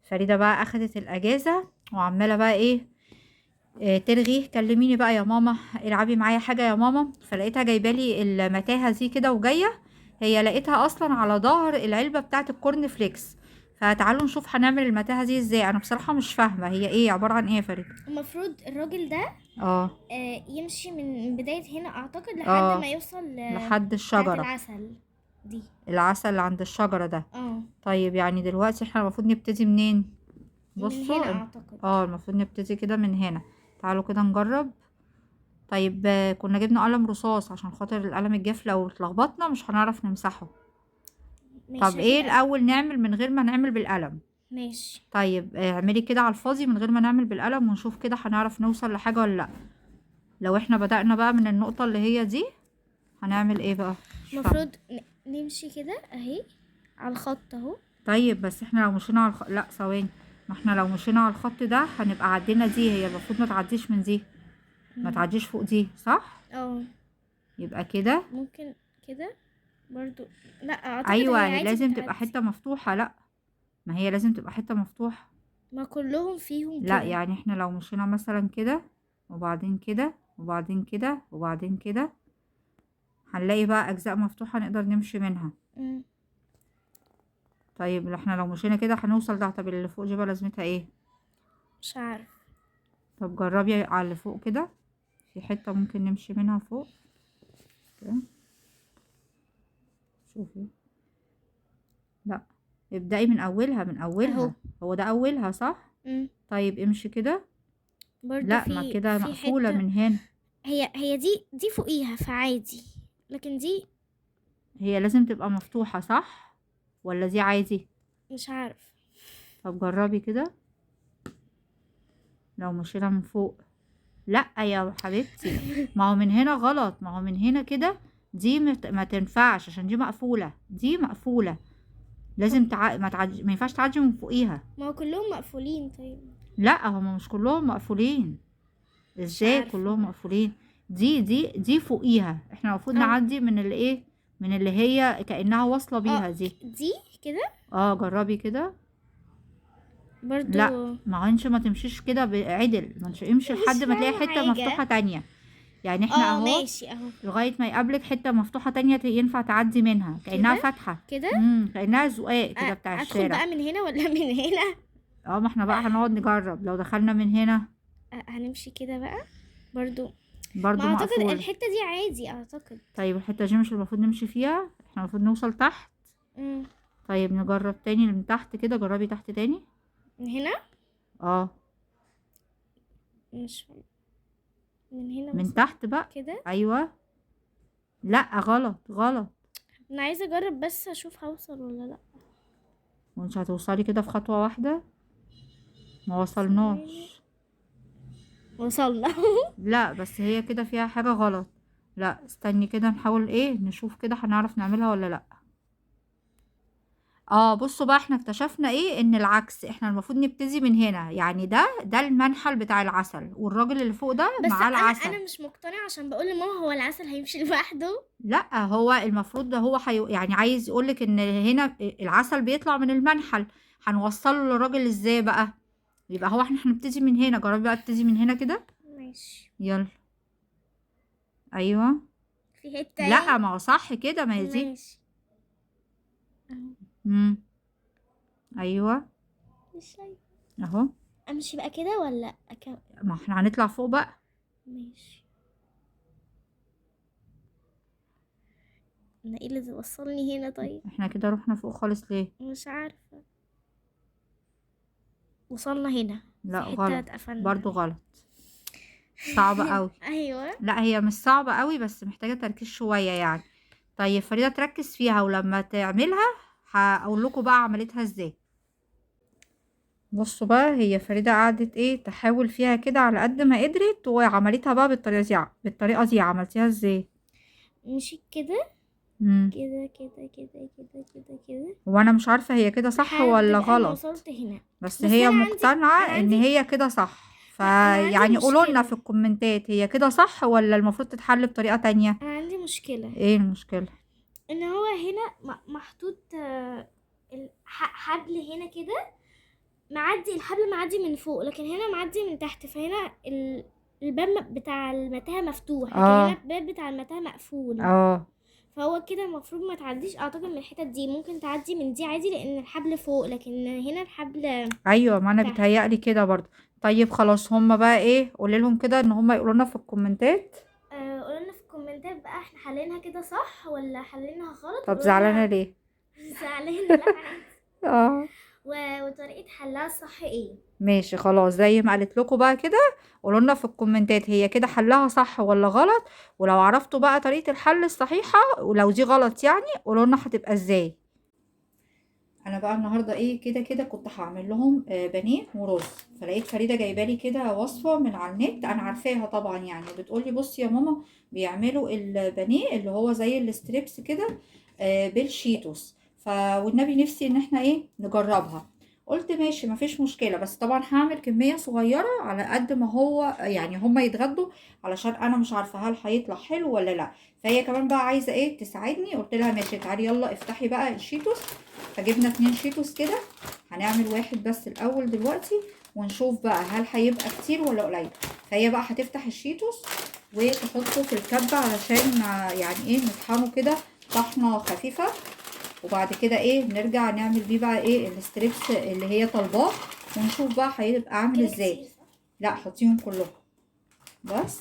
فريدة بقى اخدت الاجازة وعمالة بقى ايه، ترغي كلميني بقى يا ماما، العبي معايا حاجة يا ماما. فلقيتها جايبالي المتاهة دي كده وجاية. هي لقيتها اصلا على ظهر العلبة بتاعت الكورن فليكس. فتعالوا نشوف هنعمل المتاهة دي ازاي. انا بصراحة مش فاهمة هي ايه، عبارة عن ايه يا فريدة؟ المفروض الراجل ده اه. يمشي من بداية هنا اعتقد لحد ما اه، يوصل لحد بتاعة الشجرة. العسل دي. العسل اللي عند الشجرة ده. اه، طيب يعني دلوقتي احنا المفروض نبتدي منين؟ من هنا بصوا اعتقد. المفروض نبتدي كده من هنا. تعالوا كده نجرب. طيب كنا جبنا قلم رصاص عشان خاطر القلم الجاف لو اتلخبطنا مش هنعرف نمسحه. طب ماشي ايه هتبقى. الاول نعمل من غير ما نعمل بالقلم؟ ماشي. طيب اعملي كده على الفاضي من غير ما نعمل بالقلم ونشوف كده هنعرف نوصل لحاجة ولا لا. لو احنا بدأنا بقى من النقطة اللي هي دي هنعمل ايه بقى؟ مش فاهمة. المفروض نمشي كده اهي على الخط اهو. طيب بس احنا لو مشينا على لا ثواني. ما احنا لو مشينا على الخط ده هنبقى عدينا دي، هي المفروض ما تعديش من دي. ما تعديش فوق دي صح. اه، يبقى كده. ممكن كده برضو. لا اعتقد ايوه هي هي عادي لازم تبقى بتعدي. حتة مفتوحة. لا، ما هي لازم تبقى حتة مفتوحة. ما كلهم فيهم لا كده. يعني احنا لو مشينا مثلا كده وبعدين كده وبعدين كده وبعدين كده هنلاقي بقى اجزاء مفتوحة نقدر نمشي منها. مم. طيب احنا لو مشينا كده هنوصل ده. طب اللي فوق دي بقى لازمتها ايه؟ مش عارف. طب جربي على اللي فوق كده. في حتة ممكن نمشي منها فوق كده. شوفي. لا، ابدأي من اولها من اهو. اولها. هو ده اولها صح. مم. طيب امشي كده. برضو لا ما في كده في مقفولة حتة. من هنا. هي دي فوقيها فعادي، لكن دي هي لازم تبقى مفتوحة صح ولا دي عادي؟ مش عارف. طب جربي كده. لو مشينا من فوق. لا يا حبيبتي، ما هو من هنا غلط، ما هو من هنا كده. دي ما تنفعش عشان دي مقفولة، دي مقفولة. طب لازم ما تعدي، ما ينفعش تعدي من فوقيها. ما هو كلهم مقفولين طيب. لا هما مش كلهم مقفولين. مش ازاي عارفة. كلهم مقفولين؟ دي فوقيها، احنا المفروض اه. نعدي من اللي ايه، من اللي هي كأنها واصلة بيها دي. دي كده اه جربي كده. لا برضو. ما هو انت ما تمشيش كده عدل، ما انت امشي لحد مش ما تلاقي فاهمة حتة حاجة. مفتوحة تانية. يعني احنا اه اهو ماشي اهو. لغاية ما يقابلك حتة مفتوحة تانية ينفع تعدي منها كأنها كده فتحة. كده. كأنها زقاق كده بتاع ادخل الشارع. بقى من هنا ولا من هنا؟ اه ما احنا بقى هنقعد نجرب لو دخلنا من هنا. هنمشي كده بقى برضو. ما برضو اعتقد مقفول. الحتة دي عادي اعتقد. طيب الحتة دي مش المفروض نمشي فيها، احنا المفروض نوصل تحت. مم. طيب نجرب تاني من تحت كده، جربي تحت تاني. من هنا. اه مش من هنا من مثلا تحت بقى. كده. ايوه. لا غلط غلط. انا عايزة اجرب بس اشوف هوصل ولا لا. وانت هتوصلي كده في خطوة واحدة. ما ثواني. وصلناش. وصلنا. لا بس هي كده فيها حاجة غلط. لا استني كده نحاول ايه نشوف كده هنعرف نعملها ولا لا. بصوا بقى احنا اكتشفنا ايه، ان العكس احنا المفروض نبتدي من هنا. يعني ده المنحل بتاع العسل والراجل اللي فوق ده بس معاه العسل. انا مش مقتنعة عشان بقول لماما هو العسل هيمشي لوحده. لا هو المفروض ده هو يعني عايز يقولك ان هنا العسل بيطلع من المنحل. هنوصله للراجل ازاي بقى؟ يبقى هو احنا هنبتدي من هنا. جربي بقى ابتدي من هنا كده. ماشي. يلا. ايوه. في حتة لا ايه؟ ما هو صح كده، ما هي دي. ماشي اهو. امم ايوه. مش شايفة. اهو. امشي بقى كده ولا ما احنا هنطلع فوق بقى. ماشي. انا ايه اللي وصلني هنا طيب؟ احنا كده رحنا فوق خالص ليه؟ مش عارفة. وصلنا هنا. لا في حتة غلط. اتقفلنا. برضو غلط. صعبة قوي. ايوه. لا هي مش صعبة قوي بس محتاجة تركيز شوية يعني. طيب فريدة تركز فيها ولما تعملها هقول لكم بقى عملتها ازاي. بصوا بقى هي فريدة قعدت ايه تحاول فيها كده على قد ما قدرت وعملتها بقى بالطريقة دي عملتيها ازاي؟ مشيت كده امم كده كده كده كده كده كده وانا مش عارفة هي كده صح لحد ولا بقى ما غلط. وصلت هنا. بس بس هي انا عندي مقتنعة انا ان عندي هي كده صح، لا انا عندي فيعني قولولنا في مشكلة. الكومنتات هي كده صح ولا المفروض تتحل بطريقة تانية. انا عندي مشكلة ايه المشكلة؟ ان هو هنا محطوط حبل هنا كده. معدي الحبل معدي من فوق، لكن هنا معدي من تحت، فهنا الباب بتاع المتاهة مفتوح، لكن هنا اه الباب بتاع المتاهة مقفول. اه فهو كده المفروض ما تعديش اعتقد من الحتت دي، ممكن تعدي من دي عادي لان الحبل فوق، لكن هنا الحبل ايوه، ما انا تحت. بيتهيألي كده برضه. طيب خلاص، هما بقى ايه، قولي لهم كده ان هما يقولوا لنا في الكومنتات. قولولنا في الكومنتات بقى احنا حلينها كده صح ولا حلينها غلط، طب زعلانه وقولولنا ليه؟ زعلانة لا عادي. اه وطريقة حلها الصح ايه. ماشي خلاص، زي ما قالت لكم بقى كده. قولوا لنا في الكومنتات هي كده حلها صح ولا غلط. ولو عرفتوا بقى طريقة الحل الصحيحة، ولو دي غلط يعني قولوا لنا هتبقى ازاي. انا بقى النهارده ايه، كده كده كنت هعمل لهم بانيه ورز. فلقيت فريده جايبه لي كده وصفه من على النت، انا عارفاها طبعا يعني. بتقولي بصي يا ماما، بيعملوا البانيه اللي هو زي الستريبس كده بالشيتوس. والنبي نفسي ان احنا ايه نجربها. قلت ماشي مفيش مشكله، بس طبعا هعمل كميه صغيره على قد ما هو يعني هما يتغدوا، علشان انا مش عارفه هل هيطلع حلو ولا لا. فهي كمان بقى عايزه ايه تساعدني. قلت لها ماشي تعالي يلا افتحي بقى الشيتوس. فجبنا 2 شيتوس كده. هنعمل واحد بس الاول دلوقتي، ونشوف بقى هل هيبقى كتير ولا قليل. فهي بقى هتفتح الشيتوس وتحطه في الكبة علشان يعني ايه نطحنه كده طحنة خفيفة. وبعد كده ايه نرجع نعمل بيه بقى ايه الستريبس اللي هي طالباه. ونشوف بقى هيبقى عامل كده ازاي. كتير صح؟ لا حطيهم كلهم بس.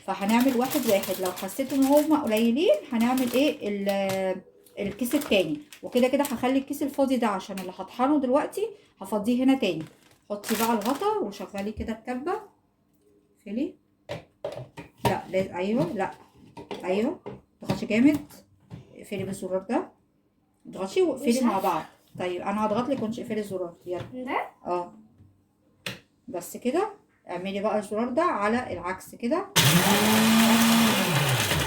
فهنعمل واحد واحد، لو حسيت ان هما قليلين هنعمل ايه الكيس التاني. وكده كده هخلي الكيس الفاضي ده عشان اللي هطحنه دلوقتي هفضيه هنا تاني. حطي بقى الغطا وشغلي كده الكبة. فيلي. لا لازم، ايوه لا. ايوه. اضغطي جامد. اقفلي بالزرار ده. اضغطي واقفلي مش مع عارفة بعض. طيب انا هضغط لك وانت اقفلي الزرار، يلا. ده. اه بس كده. اعملي بقى الزرار ده على العكس كده.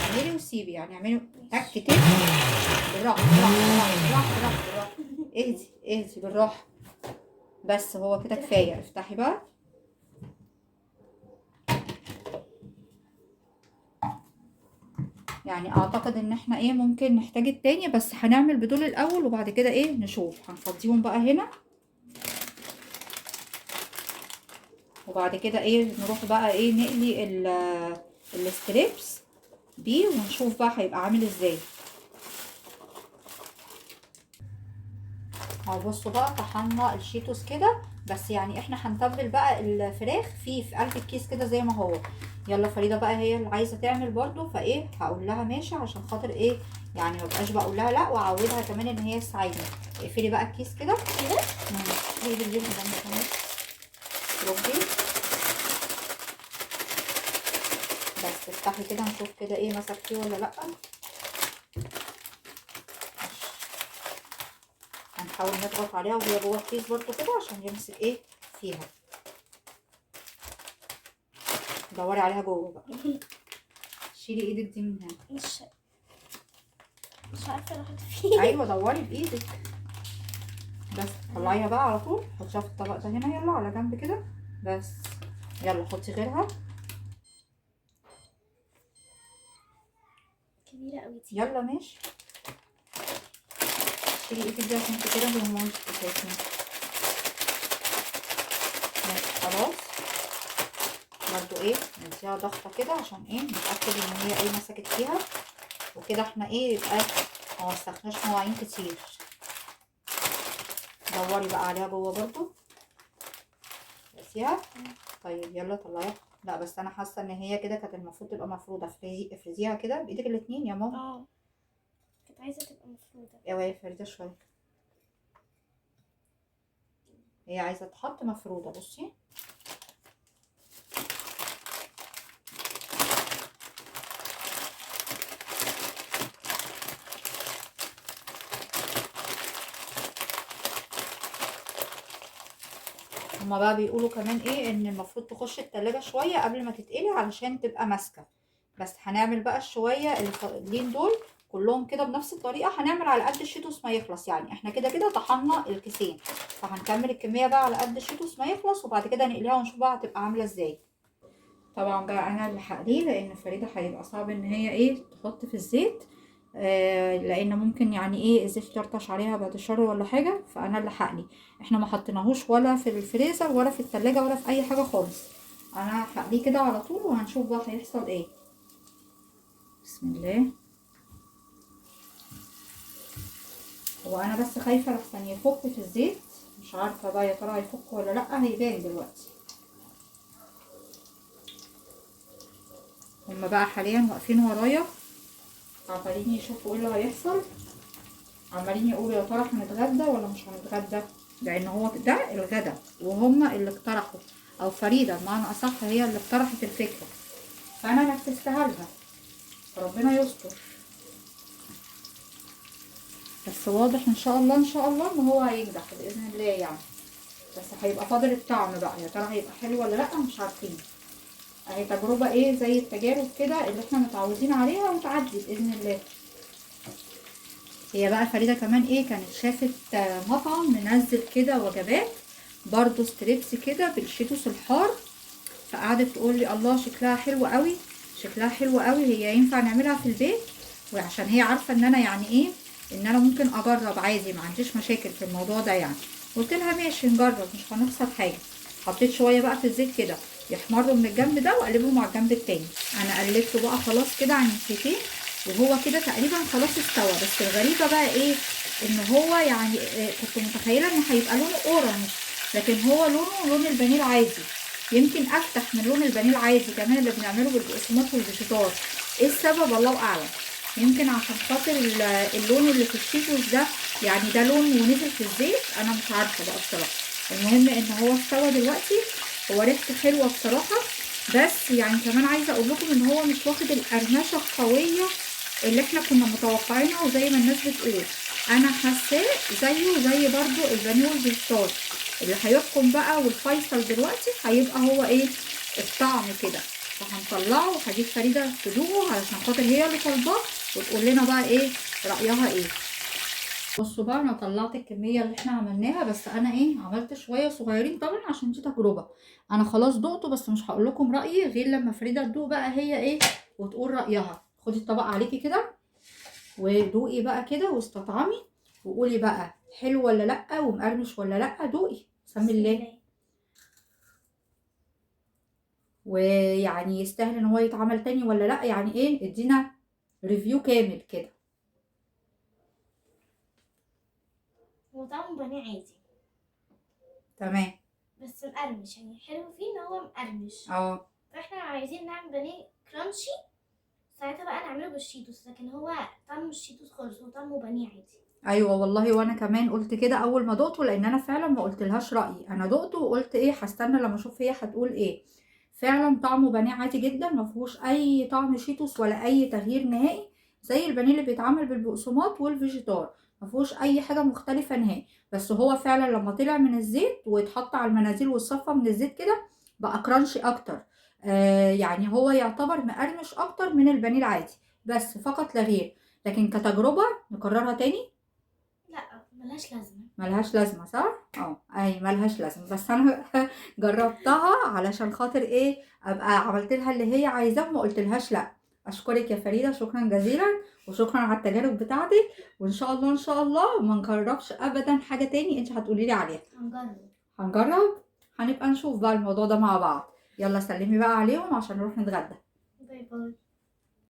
اعملي وسيبي، يعني اعملي تك ماشي. تك. بالراحه بالراحه بالراحه بالراحه بالراحه بالراحه. اهدي اهدي بالراحه. بس هو كده كده كفايه، حلو. افتحي بقى. يعني اعتقد ان احنا ايه ممكن نحتاج التاني، بس هنعمل بدول الاول وبعد كده ايه نشوف. هنفضيهم بقى هنا. وبعد كده ايه نروح بقى ايه نقلي الستريبس بيه ونشوف بقى هيبقى عامل ازاي. اهو بصوا بقى طحنا الشيتوس كده. بس يعني احنا هنتبل بقى الفراخ في قلب الكيس كده زي ما هو. يلا فريده بقى هي اللي عايزه تعمل برضو، فايه هقول لها ماشي عشان خاطر ايه يعني ما بقاش بقول لها لا، واعودها كمان ان هي تساعدني. اقفلي بقى الكيس كده. كده ايه بالليل ده كمان. ربي. بس افتحي كده نشوف كده ايه مسك فيه ولا لا. هنحاول نضغط عليها وهي جوه الكيس برضو كده عشان يمسك ايه فيها. دوري عليها جوه بقى. شيلي ايدك دي من هنا. مش عارفة راحت فين. ايوه دوري بايدك. بس طلعيها بقى على طول، حطيها في الطبق ده هنا يلا على جنب كده. بس يلا حطي غيرها. كبيرة قوي دي. يلا ماشي. شيلي ايدك دي عشان كده زي ما انتوا شايفين. ماشي خلاص. برضو ايه نديها ضغطه كده عشان ايه نتاكد ان هي ايه مسكت فيها. وكده احنا ايه يبقى ما وسخناش مواعين كتير. دوري بقى عليها جوه برضو. بسيها. طيب يلا طلعيها. لا بس انا حاسه ان هي كده كانت المفروض تبقى مفروضه. افرزيها كده بايدك الاتنين يا ماما. كنت عايزة تبقى مفرودة. اوعي افردها شويه. هي عايزه تتحط مفروده بصي. هما بقى بيقولوا كمان ايه ان المفروض تخش التلاجة شويه قبل ما تتقلي علشان تبقى ماسكه. بس هنعمل بقى الشويه اللي فاضلين دول كلهم كده بنفس الطريقه. هنعمل على قد الشيتوس ما يخلص، يعني احنا كده كده طحنا الكيسين. فهنكمل الكميه بقى على قد الشيتوس ما يخلص وبعد كده نقليها ونشوف بقى هتبقى عامله ازاي. طبعا بقى انا اللي هقليه لان فريده هيبقى صعب ان هي ايه تحط في الزيت. لان ممكن يعني ايه الزيت يطرطش عليها بعد الشر ولا حاجه، فانا اللي هقلي. احنا ما حطيناهوش ولا في الفريزر ولا في التلاجة ولا في اي حاجه خالص، انا هقليه كده على طول وهنشوف بقى هيحصل ايه. بسم الله. هو انا بس خايفه لحسن يفك في الزيت، مش عارفه بقى يا ترى هيفك ولا لا، هيبان دلوقتي. هما بقى حاليا واقفين ورايا عمالين يشوفوا ايه اللي هيحصل، عمالين يقولوا يا ترى هنتغدى ولا مش هنتغدى، لان هو ده الغدا وهما اللي اقترحوا، او فريده بمعنى اصح هي اللي اقترحت الفكره، فانا نفذتها لها، ربنا يستر. بس واضح ان شاء الله ان شاء الله ان هو هينجح باذن الله يعني. بس هيبقى فاضل الطعم بقى، يا ترى هيبقى حلو ولا لا مش عارفين. اهي تجربه ايه زي التجارب كده اللي احنا متعودين عليها وتعدي باذن الله. هي بقى فريده كمان ايه كانت شافت مطعم منزل كده وجبات برضو ستريبس كده بالشيتوس الحار، فقعدت تقول لي الله شكلها حلو قوي، شكلها حلو قوي، هي ينفع نعملها في البيت؟ وعشان هي عارفه ان انا يعني ايه ان انا ممكن اجرب عادي، ما عنديش مشاكل في الموضوع ده يعني. قلت لها ماشي نجرب مش هنخسر حاجه. حطيت شويه بقى في الزيت كده يحمروا من الجنب ده واقلبهم على الجنب التاني. انا قلبته بقى خلاص كده عن الناحيتين وهو كده تقريبا خلاص استوى. بس الغريبه بقى ايه ان هو يعني كنت متخيله ان هيبقى لونه اورنج، لكن هو لون البانيه العادي، يمكن افتح من لون البانيه العادي كمان اللي بنعمله بالبقسماط والفيجيتار. ايه السبب الله اعلم، يمكن عشان خاطر اللون اللي في الشيتوس ده يعني ده لون ونزل في الزيت، انا مش عارفه بقى بصراحه. المهم ان هو استوى دلوقتي، هو ريحته حلوه بصراحه. بس يعني كمان عايزه اقول لكم ان هو مش واخد القرمشه القويه اللي احنا كنا متوقعينها وزي ما الناس بتقول. انا حاساه زيه زي برضو البانيه والفيجيتار. اللي هيحكم بقى والفيصل دلوقتي هيبقى هو ايه الطعم كده. فهنطلعه وهجيب فريده تدوقه علشان خاطر هي اللي طالباه وتقول لنا بقى ايه رايها ايه. بصوا بقى انا طلعت الكميه اللي احنا عملناها، بس انا ايه عملت شويه صغيرين طبعا عشان دي تجربه. انا خلاص دقته بس مش هقول لكم رايي غير لما فريده تدوق بقى هي ايه وتقول رايها. خدي الطبق عليكي كده ودوقي بقى كده واستطعمي وقولي بقى حلو ولا لا ومقرمش ولا لا. دوقي بسم الله. ويعني يستاهل ان هو يتعمل تاني ولا لا، يعني ايه ادينا ريفيو كامل كده. هو طعمه بانيه عادي تمام. بس مقرمش، يعني حلو فيه ان هو مقرمش. اه فاحنا لو عايزين نعمل بانيه كرانشي ساعتها بقى نعمله بالشيتوس، لكن هو طعمه الشيتوس خالص، هو طعمه بانيه عادي. ايوه والله وانا كمان قلت كده اول ما دقته، لان انا فعلا ما قلتلهاش رايي، انا دقته وقلت ايه هستنى لما اشوف هي هتقول ايه. فعلا طعمه بانيه عادي جدا، ما فيهوش اي طعم شيتوس ولا اي تغيير نهائي، زي البانيه اللي بيتعمل بالبقسماط والفيجيتار، ما فيهوش اي حاجه مختلفه نهائي. بس هو فعلا لما طلع من الزيت واتحط على المناديل واتصفى من الزيت كده بقى كرانشي اكتر. يعني هو يعتبر مقرمش اكتر من البانيه العادي، بس فقط لا غير. لكن كتجربه نكررها تاني؟ لا ملهاش لازمه. ملهاش لازمة صح؟ اي ملهاش لازمة، بس انا جربتها علشان خاطر ايه ابقى عملت لها اللي هي عايزاه وما قلتلهاش لا. اشكرك يا فريدة شكرا جزيلا، وشكرا على التجارب بتاعتك، وان شاء الله ان شاء الله ما نجربش ابدا حاجة تاني انت هتقولي لي عليها. هنجرب هنبقى نشوف بقى الموضوع ده مع بعض. يلا سلمي بقى عليهم عشان نروح نتغدى. باي باي.